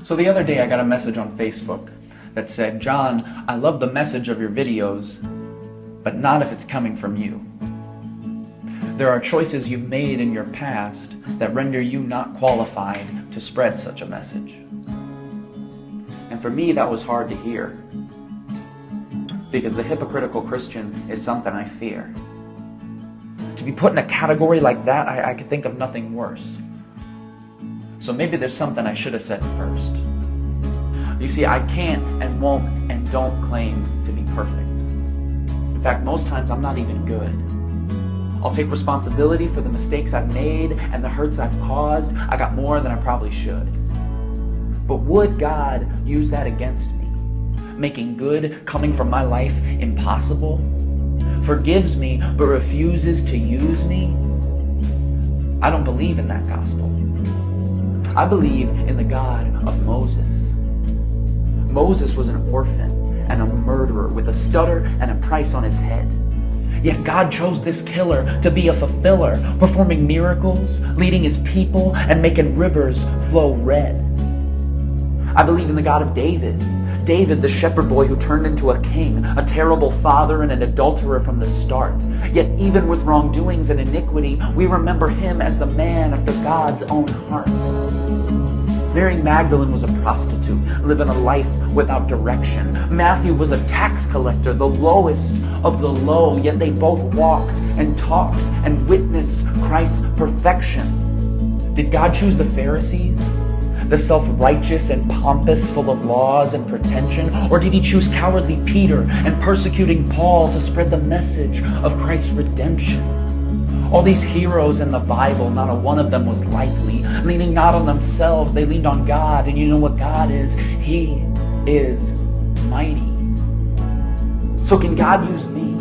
So the other day I got a message on Facebook that said, "John, I love the message of your videos, but not if it's coming from you. There are choices you've made in your past that render you not qualified to spread such a message." And for me, that was hard to hear, because the hypocritical Christian is something I fear. To be put in a category like that, I could think of nothing worse. So maybe there's something I should have said first. You see, I can't and won't and don't claim to be perfect. In fact, most times I'm not even good. I'll take responsibility for the mistakes I've made and the hurts I've caused. I got more than I probably should. But would God use that against me? Making good coming from my life impossible? Forgives me but refuses to use me? I don't believe in that gospel. I believe in the God of Moses. Moses was an orphan and a murderer with a stutter and a price on his head. Yet God chose this killer to be a fulfiller, performing miracles, leading his people, and making rivers flow red. I believe in the God of David. David, the shepherd boy who turned into a king, a terrible father and an adulterer from the start. Yet even with wrongdoings and iniquity, we remember him as the man after God's own heart. Mary Magdalene was a prostitute, living a life without direction. Matthew was a tax collector, the lowest of the low, yet they both walked and talked and witnessed Christ's perfection. Did God choose the Pharisees? The self-righteous and pompous, full of laws and pretension? Or did he choose cowardly Peter and persecuting Paul to spread the message of Christ's redemption? All these heroes in the Bible, not a one of them was likely. Leaning not on themselves, they leaned on God. And you know what God is? He is mighty. So can God use me?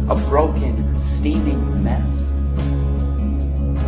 A broken, steaming mess?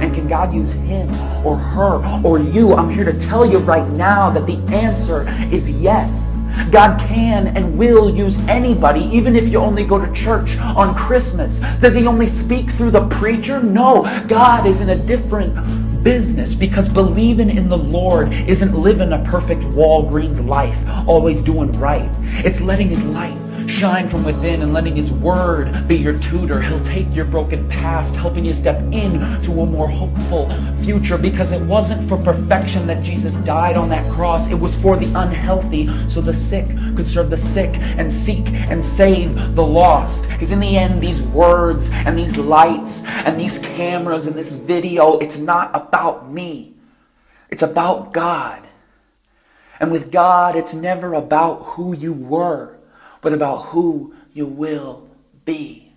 And can God use him or her or you? I'm here to tell you right now that the answer is yes. God can and will use anybody, even if you only go to church on Christmas. Does he only speak through the preacher? No, God is in a different business, because believing in the Lord isn't living a perfect Walgreens life, always doing right. It's letting his light shine from within and letting his word be your tutor. He'll take your broken past, helping you step into a more hopeful future, because it wasn't for perfection that Jesus died on that cross. It was for the unhealthy, so the sick could serve the sick and seek and save the lost. Because in the end, these words and these lights and these cameras and this video, it's not about me. It's about God. And with God, it's never about who you were, but about who you will be.